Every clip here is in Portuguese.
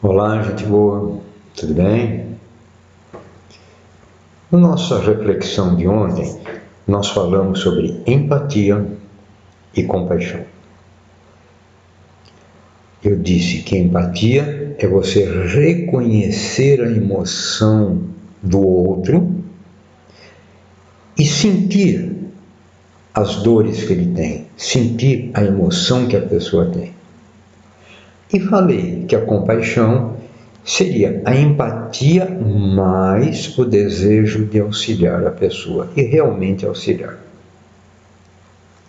Olá, gente boa, tudo bem? Na nossa reflexão de ontem, nós falamos sobre empatia e compaixão. Eu disse que empatia é você reconhecer a emoção do outro e sentir as dores que ele tem, sentir a emoção que a pessoa tem. E falei que a compaixão seria a empatia mais o desejo de auxiliar a pessoa e realmente auxiliar.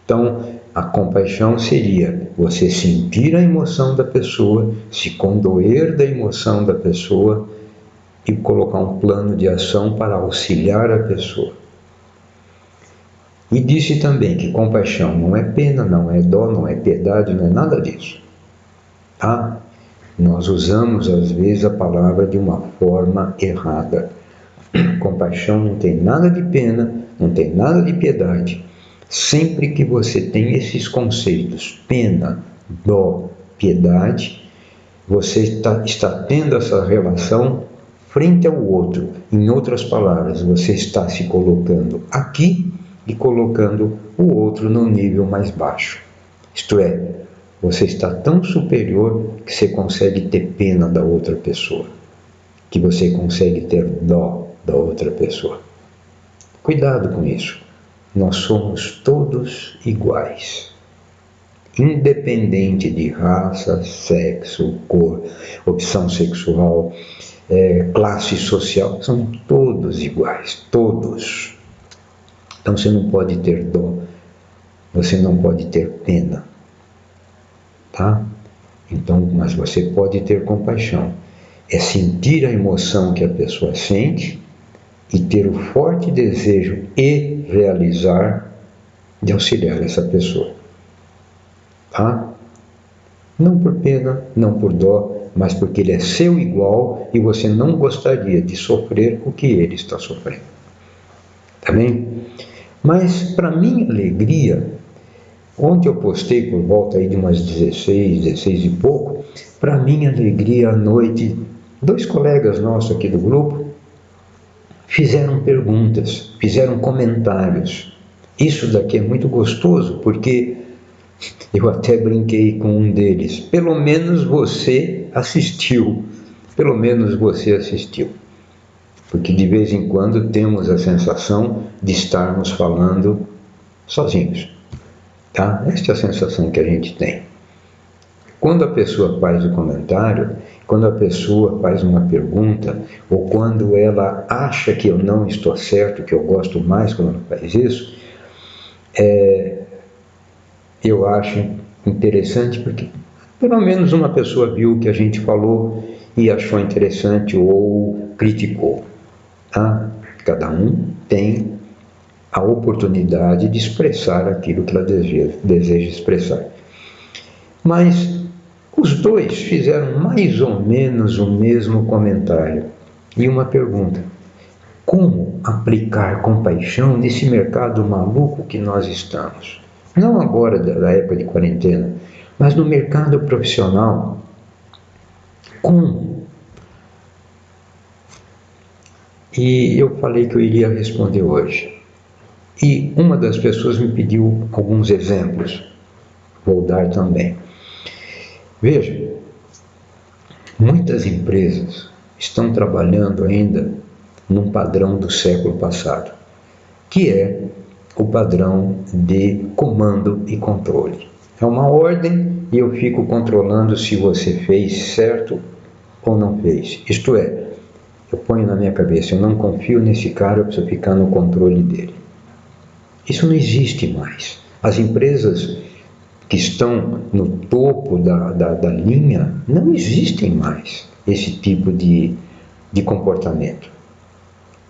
Então, a compaixão seria você sentir a emoção da pessoa, se condoer da emoção da pessoa e colocar um plano de ação para auxiliar a pessoa. E disse também que compaixão não é pena, não é dó, não é piedade, não é nada disso. Tá? Nós usamos às vezes a palavra de uma forma errada. Compaixão não tem nada de pena, não tem nada de piedade. Sempre que você tem esses conceitos, pena, dó, piedade, você está tendo essa relação frente ao outro. Em outras palavras, você está se colocando aqui e colocando o outro no nível mais baixo. Isto é, você está tão superior que você consegue ter pena da outra pessoa, que você consegue ter dó da outra pessoa. Cuidado com isso. Nós somos todos iguais, independente de raça, sexo, cor, opção sexual, classe social, são todos iguais, todos. Então você não pode ter dó, você não pode ter pena, tá? Então, mas você pode ter compaixão. É sentir a emoção que a pessoa sente e ter o forte desejo e realizar de auxiliar essa pessoa. Tá? Não por pena, não por dó, mas porque ele é seu igual e você não gostaria de sofrer o que ele está sofrendo. Tá bem? Mas, para minha alegria, ontem eu postei por volta aí de umas 16 e pouco, para minha alegria à noite, 2 colegas nossos aqui do grupo fizeram perguntas, fizeram comentários. Isso daqui é muito gostoso, porque eu até brinquei com um deles. Pelo menos você assistiu. Pelo menos você assistiu. Porque de vez em quando temos a sensação de estarmos falando sozinhos. Tá? Esta é a sensação que a gente tem. Quando a pessoa faz o comentário, quando a pessoa faz uma pergunta, ou quando ela acha que eu não estou certo, que eu gosto mais quando ela faz isso, eu acho interessante porque pelo menos uma pessoa viu o que a gente falou e achou interessante ou criticou. Tá? Cada um tem a oportunidade de expressar aquilo que ela deseja expressar. Mas os 2 fizeram mais ou menos o mesmo comentário. E uma pergunta: como aplicar compaixão nesse mercado maluco que nós estamos? Não agora da época de quarentena, mas no mercado profissional. Como? E eu falei que eu iria responder hoje. E uma das pessoas me pediu alguns exemplos. Vou dar também. Veja, muitas empresas estão trabalhando ainda num padrão do século passado, que é o padrão de comando e controle. É uma ordem e eu fico controlando se você fez certo ou não fez. Isto é, eu ponho na minha cabeça, eu não confio nesse cara, eu preciso ficar no controle dele. Isso não existe mais. As empresas que estão no topo da linha, não existem mais esse tipo de comportamento.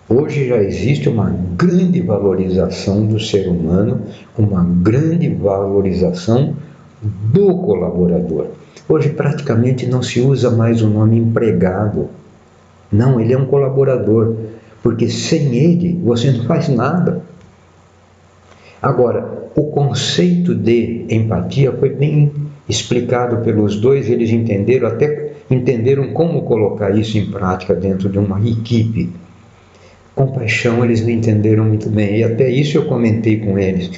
Hoje já existe uma grande valorização do ser humano, uma grande valorização do colaborador. Hoje praticamente não se usa mais o nome empregado. Não, ele é um colaborador, porque sem ele você não faz nada. Agora, o conceito de empatia foi bem explicado pelos 2, eles entenderam, até entenderam como colocar isso em prática dentro de uma equipe. Compaixão eles não entenderam muito bem, e até isso eu comentei com eles.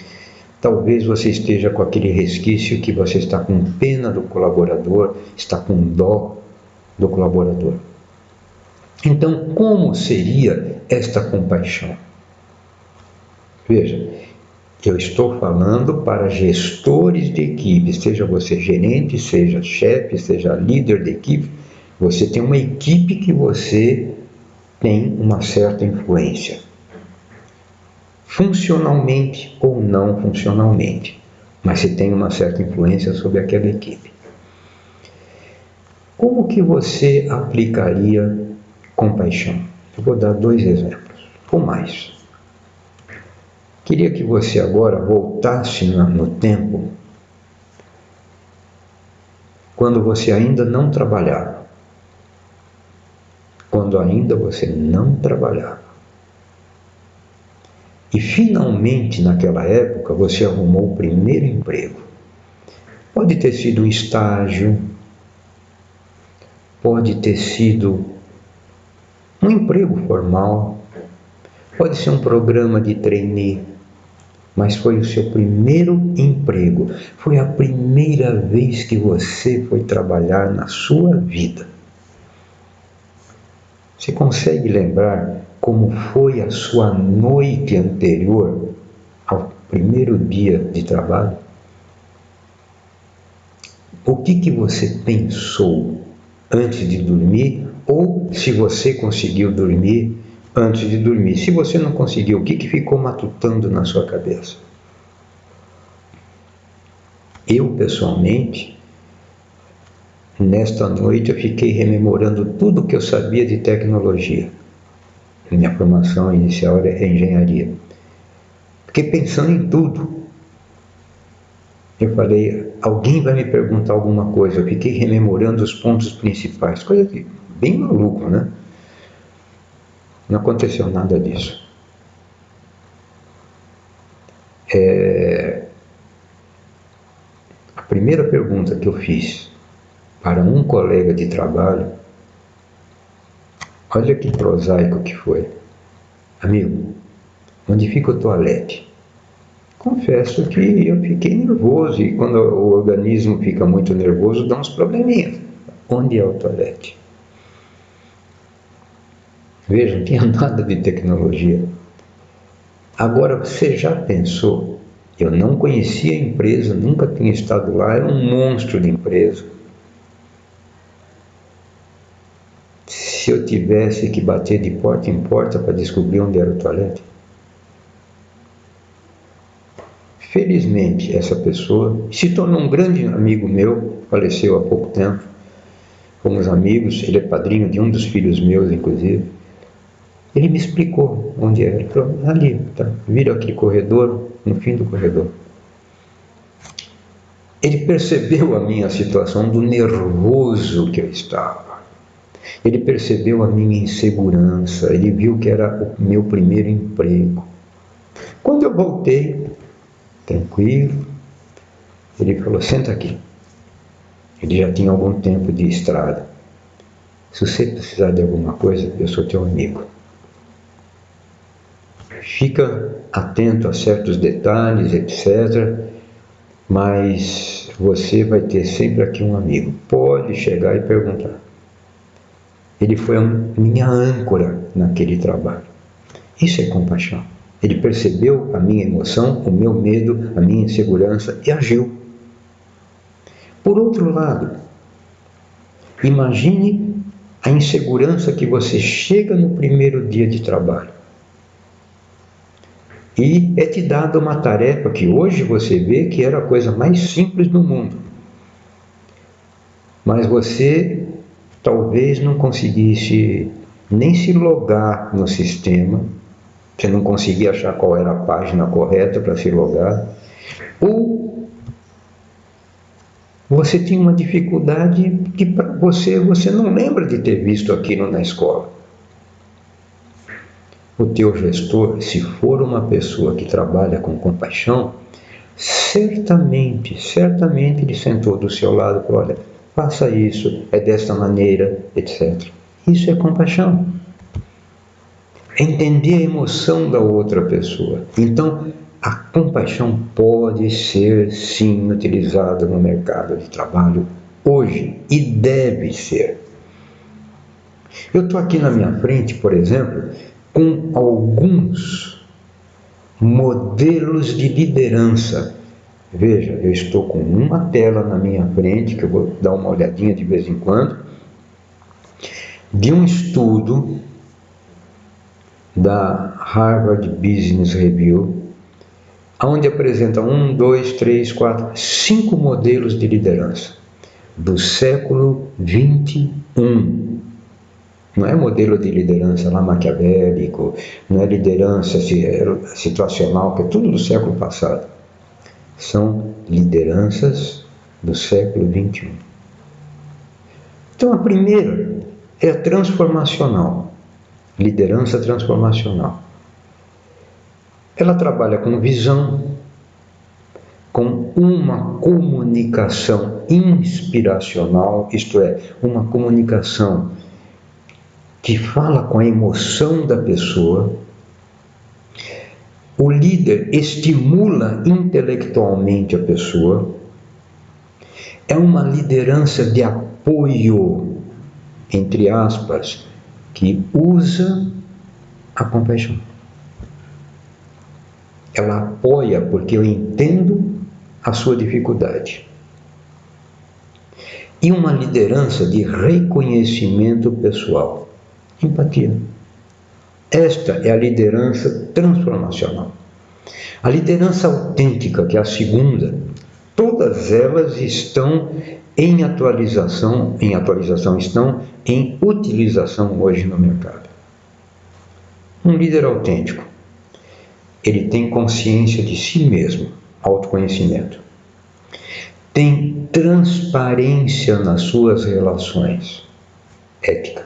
Talvez você esteja com aquele resquício que você está com pena do colaborador, está com dó do colaborador. Então, como seria esta compaixão? Veja, eu estou falando para gestores de equipe, seja você gerente, seja chefe, seja líder de equipe, você tem uma equipe que você tem uma certa influência, funcionalmente ou não funcionalmente, mas você tem uma certa influência sobre aquela equipe. Como que você aplicaria compaixão? Eu vou dar 2 exemplos, ou mais. Queria que você agora voltasse no tempo, quando você ainda não trabalhava. Quando ainda você não trabalhava. E finalmente, naquela época, você arrumou o primeiro emprego. Pode ter sido um estágio, pode ter sido um emprego formal, pode ser um programa de trainee, mas foi o seu primeiro emprego. Foi a primeira vez que você foi trabalhar na sua vida. Você consegue lembrar como foi a sua noite anterior ao primeiro dia de trabalho? O que você pensou antes de dormir, ou se você conseguiu dormir antes de dormir? Se você não conseguiu, o que ficou matutando na sua cabeça? Eu, pessoalmente, nesta noite eu fiquei rememorando tudo que eu sabia de tecnologia. Minha formação inicial é engenharia. Fiquei pensando em tudo. Eu falei, alguém vai me perguntar alguma coisa. Eu fiquei rememorando os pontos principais. Coisa que, bem maluco, né? Não aconteceu nada disso. A primeira pergunta que eu fiz para um colega de trabalho, olha que prosaico que foi. Amigo, onde fica o toalete? Confesso que eu fiquei nervoso, e quando o organismo fica muito nervoso, dá uns probleminhas. Onde é o toalete? Veja, não tinha nada de tecnologia. Agora, você já pensou? Eu não conhecia a empresa, nunca tinha estado lá, era um monstro de empresa. Se eu tivesse que bater de porta em porta para descobrir onde era o toalete? Felizmente, essa pessoa se tornou um grande amigo meu, faleceu há pouco tempo. Fomos amigos, ele é padrinho de um dos filhos meus, inclusive. Ele me explicou onde era. Ele falou, ali, tá, vira aquele corredor, no fim do corredor. Ele percebeu a minha situação, do nervoso que eu estava. Ele percebeu a minha insegurança, ele viu que era o meu primeiro emprego. Quando eu voltei, tranquilo, ele falou, senta aqui. Ele já tinha algum tempo de estrada. Se você precisar de alguma coisa, eu sou teu amigo. Fica atento a certos detalhes, etc. Mas você vai ter sempre aqui um amigo. Pode chegar e perguntar. Ele foi a minha âncora naquele trabalho. Isso é compaixão. Ele percebeu a minha emoção, o meu medo, a minha insegurança e agiu. Por outro lado, imagine a insegurança que você chega no primeiro dia de trabalho. E é te dada uma tarefa que hoje você vê que era a coisa mais simples do mundo. Mas você talvez não conseguisse nem se logar no sistema, você não conseguia achar qual era a página correta para se logar, ou você tinha uma dificuldade que para você não lembra de ter visto aquilo na escola. O teu gestor, se for uma pessoa que trabalha com compaixão, certamente ele sentou do seu lado e falou, olha, faça isso, é desta maneira, etc. Isso é compaixão. É entender a emoção da outra pessoa. Então, a compaixão pode ser, sim, utilizada no mercado de trabalho hoje, e deve ser. Eu estou aqui na minha frente, por exemplo, com alguns modelos de liderança. Veja, eu estou com uma tela na minha frente, que eu vou dar uma olhadinha de vez em quando, de um estudo da Harvard Business Review, onde apresenta 5 modelos de liderança do século XXI. Não é modelo de liderança lá maquiavélico, não é liderança situacional, que é tudo do século passado. São lideranças do século XXI. Então, a primeira é a transformacional, liderança transformacional. Ela trabalha com visão, com uma comunicação inspiracional, isto é, uma comunicação que fala com a emoção da pessoa. O líder estimula intelectualmente a pessoa. É uma liderança de apoio, entre aspas, que usa a compaixão. Ela apoia porque eu entendo a sua dificuldade. E uma liderança de reconhecimento pessoal. Empatia. Esta é a liderança transformacional. A liderança autêntica, que é a segunda, todas elas estão em atualização, estão em utilização hoje no mercado. Um líder autêntico, ele tem consciência de si mesmo, autoconhecimento. Tem transparência nas suas relações, ética.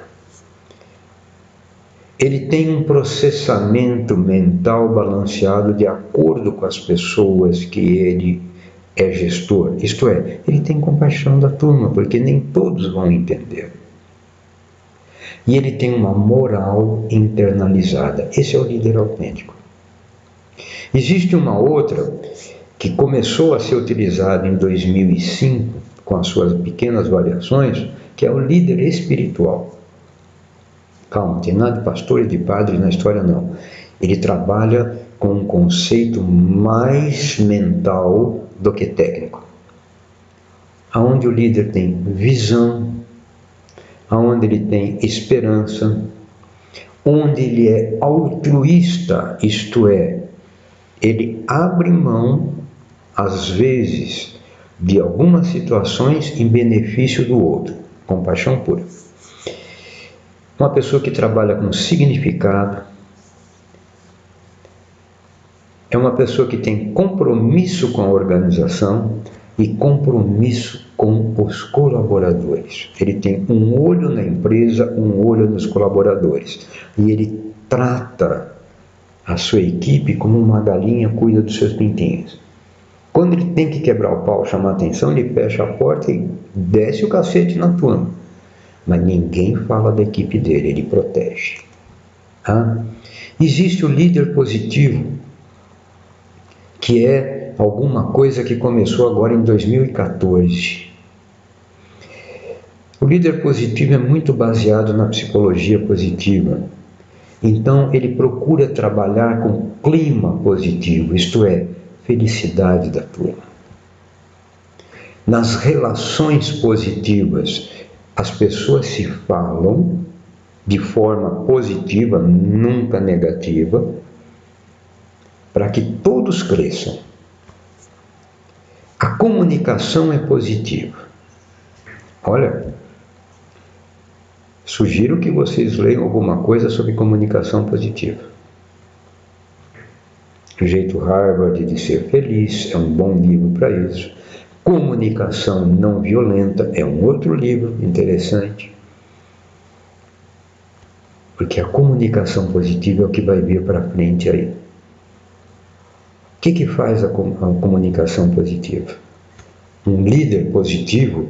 Ele tem um processamento mental balanceado de acordo com as pessoas que ele é gestor. Isto é, ele tem compaixão da turma, porque nem todos vão entender. E ele tem uma moral internalizada. Esse é o líder autêntico. Existe uma outra que começou a ser utilizada em 2005, com as suas pequenas variações, que é o líder espiritual. Calma, não tem nada de pastores, de padres na história, não. Ele trabalha com um conceito mais mental do que técnico. Aonde o líder tem visão, aonde ele tem esperança, onde ele é altruísta, isto é, ele abre mão, às vezes, de algumas situações em benefício do outro. Compaixão pura. Uma pessoa que trabalha com significado, é uma pessoa que tem compromisso com a organização e compromisso com os colaboradores. Ele tem um olho na empresa, um olho nos colaboradores. E ele trata a sua equipe como uma galinha cuida dos seus pintinhos. Quando ele tem que quebrar o pau, chamar a atenção, ele fecha a porta e desce o cacete na turma. Mas ninguém fala da equipe dele, ele protege. Existe o líder positivo, que é alguma coisa que começou agora em 2014. O líder positivo é muito baseado na psicologia positiva. Então, ele procura trabalhar com clima positivo, isto é, felicidade da turma. Nas relações positivas, as pessoas se falam de forma positiva, nunca negativa, para que todos cresçam. A comunicação é positiva. Olha, sugiro que vocês leiam alguma coisa sobre comunicação positiva. O Jeito Harvard de Ser Feliz é um bom livro para isso. Comunicação Não Violenta é um outro livro interessante. Porque a comunicação positiva é o que vai vir para frente aí. O que faz a comunicação positiva? Um líder positivo,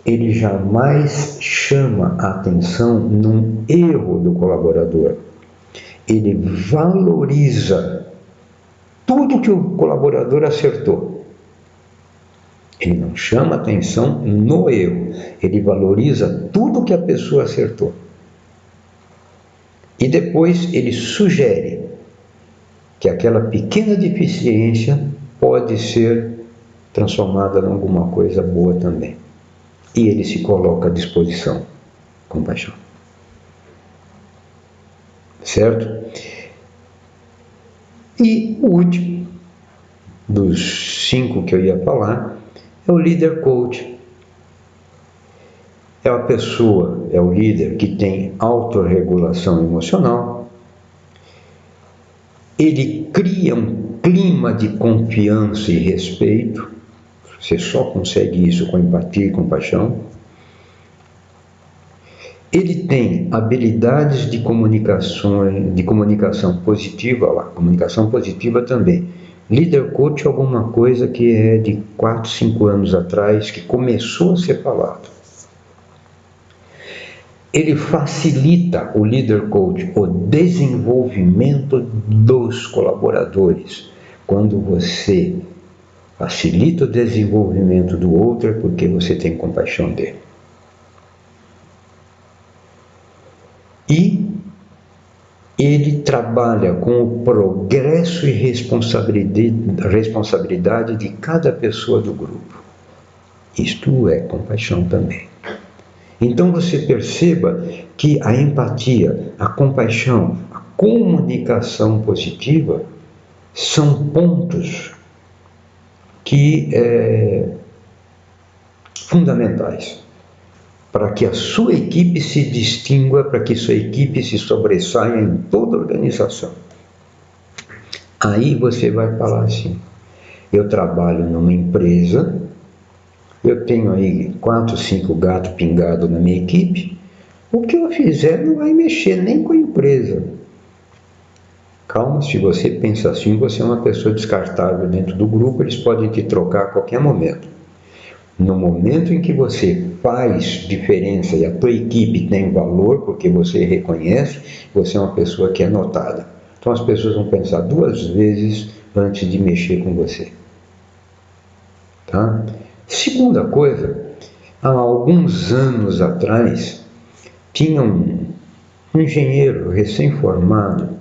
ele jamais chama a atenção num erro do colaborador. Ele valoriza tudo que o colaborador acertou. Ele não chama atenção no erro, ele valoriza tudo que a pessoa acertou. E depois ele sugere que aquela pequena deficiência pode ser transformada em alguma coisa boa também. E ele se coloca à disposição, compaixão. Certo? E o último dos 5 que eu ia falar é o líder coach. É a pessoa, é o líder que tem autorregulação emocional. Ele cria um clima de confiança e respeito. Você só consegue isso com empatia e compaixão. Ele tem habilidades de comunicação positiva, comunicação positiva também. Líder coach é alguma coisa que é de 4, 5 anos atrás, que começou a ser falado. Ele facilita, o líder coach, o desenvolvimento dos colaboradores. Quando você facilita o desenvolvimento do outro, é porque você tem compaixão dele. E ele trabalha com o progresso e responsabilidade de cada pessoa do grupo. Isto é compaixão também. Então você perceba que a empatia, a compaixão, a comunicação positiva são pontos que fundamentais para que a sua equipe se distingua, para que sua equipe se sobressaia em toda a organização. Aí você vai falar assim: eu trabalho numa empresa, eu tenho aí 4, 5 gatos pingados na minha equipe, o que eu fizer não vai mexer nem com a empresa. Calma, se você pensa assim, você é uma pessoa descartável dentro do grupo, eles podem te trocar a qualquer momento. No momento em que você faz diferença e a tua equipe tem valor, porque você reconhece, você é uma pessoa que é notada. Então as pessoas vão pensar 2 vezes antes de mexer com você. Tá? Segunda coisa, há alguns anos atrás, tinha um engenheiro recém-formado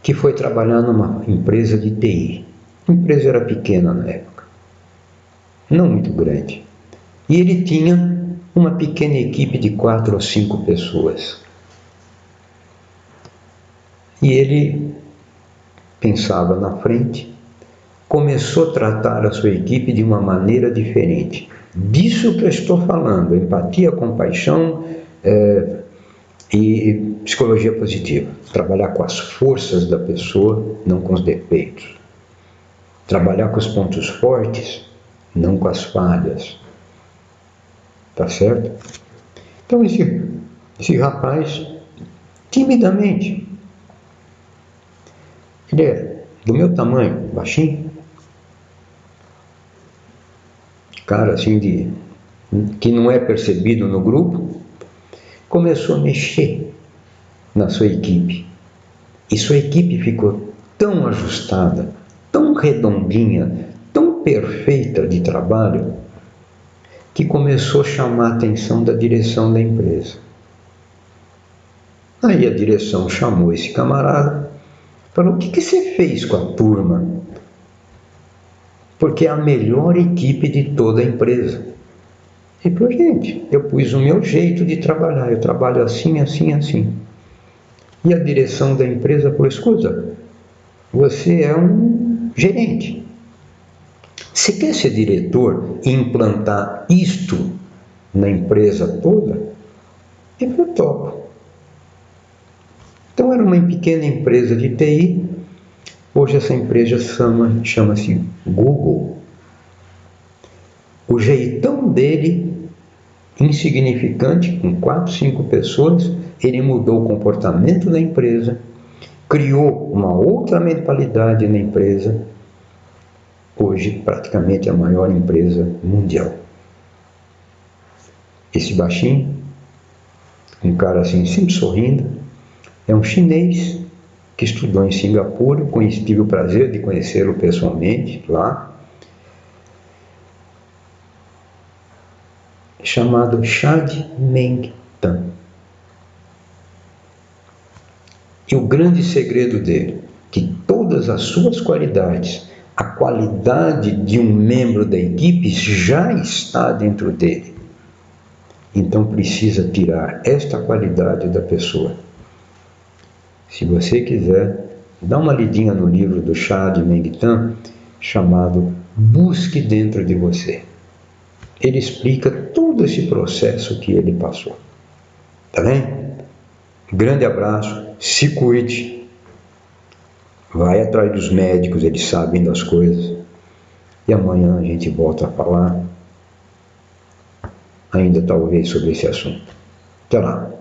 que foi trabalhar numa empresa de TI. A empresa era pequena na época, não muito grande. E ele tinha uma pequena equipe de 4 ou 5 pessoas. E ele pensava na frente, começou a tratar a sua equipe de uma maneira diferente. Disso que eu estou falando, empatia, compaixão e psicologia positiva. Trabalhar com as forças da pessoa, não com os defeitos. Trabalhar com os pontos fortes, não com as falhas. Tá certo? Então esse rapaz, timidamente, ele é do meu tamanho, baixinho, cara assim que não é percebido no grupo, começou a mexer na sua equipe. E sua equipe ficou tão ajustada, tão redondinha, tão perfeita de trabalho, que começou a chamar a atenção da direção da empresa. Aí a direção chamou esse camarada, falou: o que você fez com a turma? Porque é a melhor equipe de toda a empresa. Ele falou: gente, eu pus o meu jeito de trabalhar, eu trabalho assim, assim, assim. E a direção da empresa falou: escuta, você é um gerente. Você quer ser diretor e implantar isto na empresa toda? Ele falou: topo. Então era uma pequena empresa de TI. Hoje essa empresa chama-se Google. O jeitão dele, insignificante, com 4, 5 pessoas, ele mudou o comportamento da empresa, criou uma outra mentalidade na empresa. Hoje, praticamente a maior empresa mundial. Esse baixinho, um cara assim, sempre sorrindo, é um chinês que estudou em Singapura, tive o prazer de conhecê-lo pessoalmente lá, chamado Chad Meng Tan. E o grande segredo dele, que todas as suas qualidades, a qualidade de um membro da equipe já está dentro dele. Então precisa tirar esta qualidade da pessoa. Se você quiser, dá uma lidinha no livro do Chad Meng Tan, chamado Busque Dentro de Você. Ele explica todo esse processo que ele passou. Tá bem? Grande abraço, se cuide, vai atrás dos médicos, eles sabem das coisas. E amanhã a gente volta a falar, ainda talvez sobre esse assunto. Até lá.